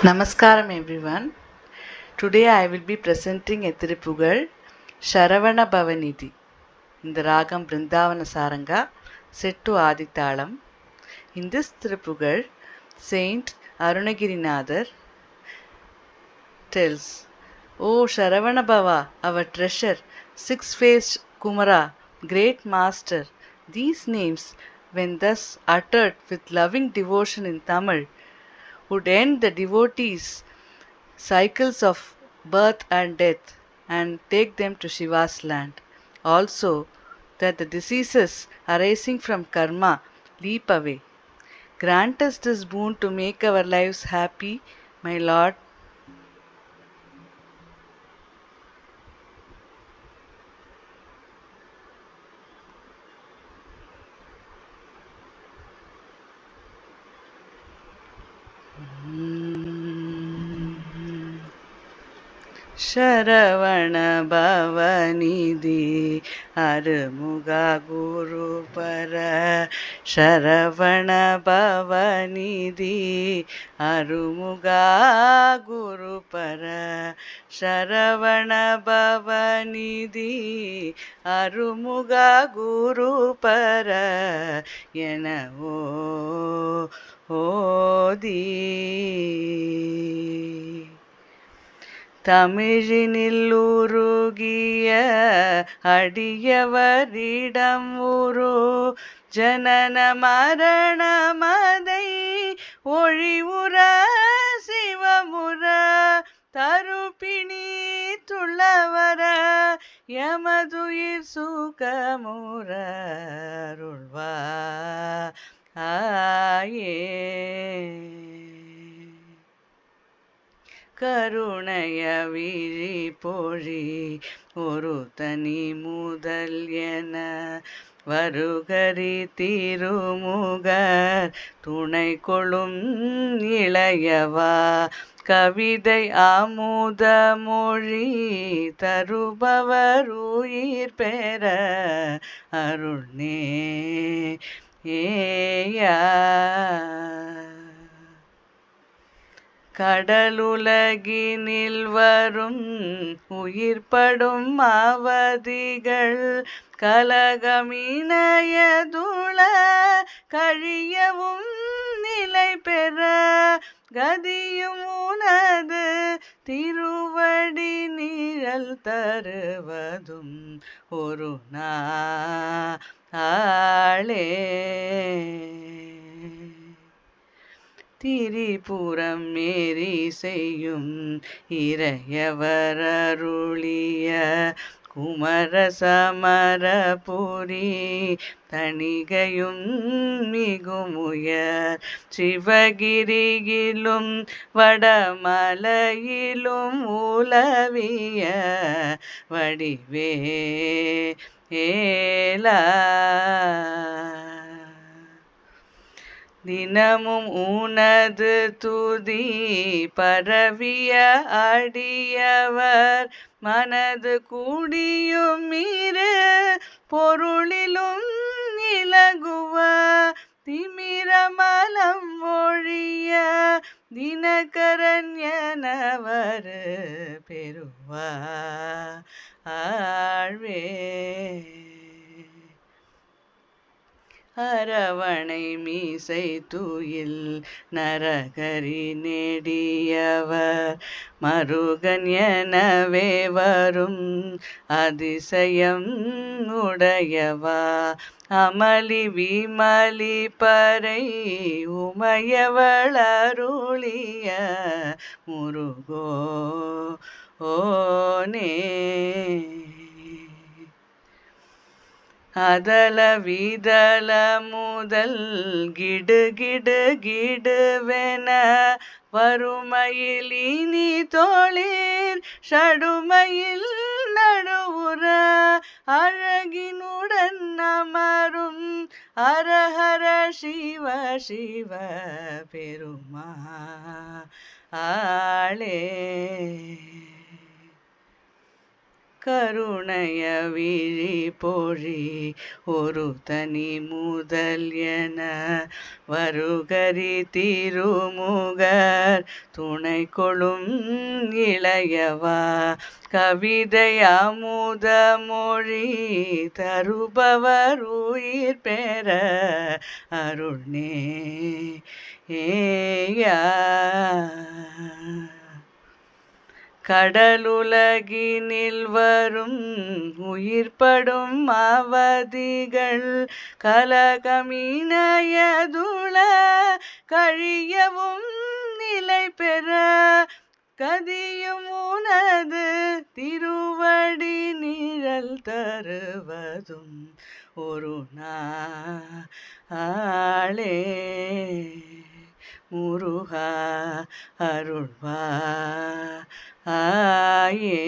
Namaskaram everyone. Today I will be presenting a Tiruppugal Sharavana Bhavanidhi in the Ragam Vrindavana Saranga set to Aditalam. In this Tiruppugal, Saint Arunagirinathar tells, O Sharavana Bhava, our treasure, six-faced Kumara, great master, these names, when thus uttered with loving devotion in Tamil, would end the devotees' cycles of birth and death and take them to Shiva's land. Also, that the diseases arising from karma leap away. Grant us this boon to make our lives happy, my Lord. Sharavana ಭವನಿಧಿ ಅರುಮುಗ Gurupura Sharavana ಭವನಿಧಿ ಅರುಮುಗ Gurupura Sharavana ಭವನಿಧಿ ಅರುಮುಗ Gurupura எனவோ ஓதி தமிழினில் உருகிய அடியவரிடம் உரு ஜனன மரணமதை ஒழிவுற சிவமுற தருப்பிணி துள்ளவர யமதுயிர் சுகமுற அருள்வாயே கருணைய விழி பொழி ஒரு தனி முதல் என வருகரி திருமுகர் துணை கொளும் இளையவா கவிதை அமுத மொழி தருபவர் உயிர் பெற அருள்நே ஏயா கடலுலகினில் வரும் உயிர்ப்படும் அவதிகள் கலகமினயதுள கழியவும் நிலை பெற கதியும் உனது திருவடி நிழல் தருவதும் ஒரு நாளே திரிபுரம் மேரி செய்யும் இறையவர் அருளிய குமர சமரபுரி தணிகையும் மிகுமுயர் சிவகிரியிலும் வடமலையிலும் உலவிய வடிவே ஏலா தினமும் உனது துதி பரவிய அடியவர் மனது கூடியும் இரு பொருளிலும் இலகுவ திமிரமலம் ஒழிய தினகரன் எனவர் பெறுவா ஆழ்வே அரவணை மீசை தூயில் நரகரி நெடியவர் மருகன் எனவே வரும் அதிசயம் உடையவா அமளி விமலி பறை உமையவள் அருளிய முருகோ ஓனே அதல விதல முதல் கிடு கிடுவென வறுமையில் இனி தோளிர் ஷடுமையில் நடுவுற அழகினுடன் அமரும் அரஹர சிவ சிவ பெருமா ஆளே கருணைய விழி பொழி ஒரு தனி முதல் என வருகரி திருமுகர் துணை கொளும் இளையவா கவிதை அமுத மொழி தருபவர் உயிர் பெற அருள்நே ஏயா கடலுலகினில் வரும் உயிர்ப்படும் அவதிகள் கலகமினயதுள கழியவும் நிலை பெற கதியும் உனது திருவடி நிழல் தருவதும் ஒரு நாளே முருகா அருள்வா ஆயே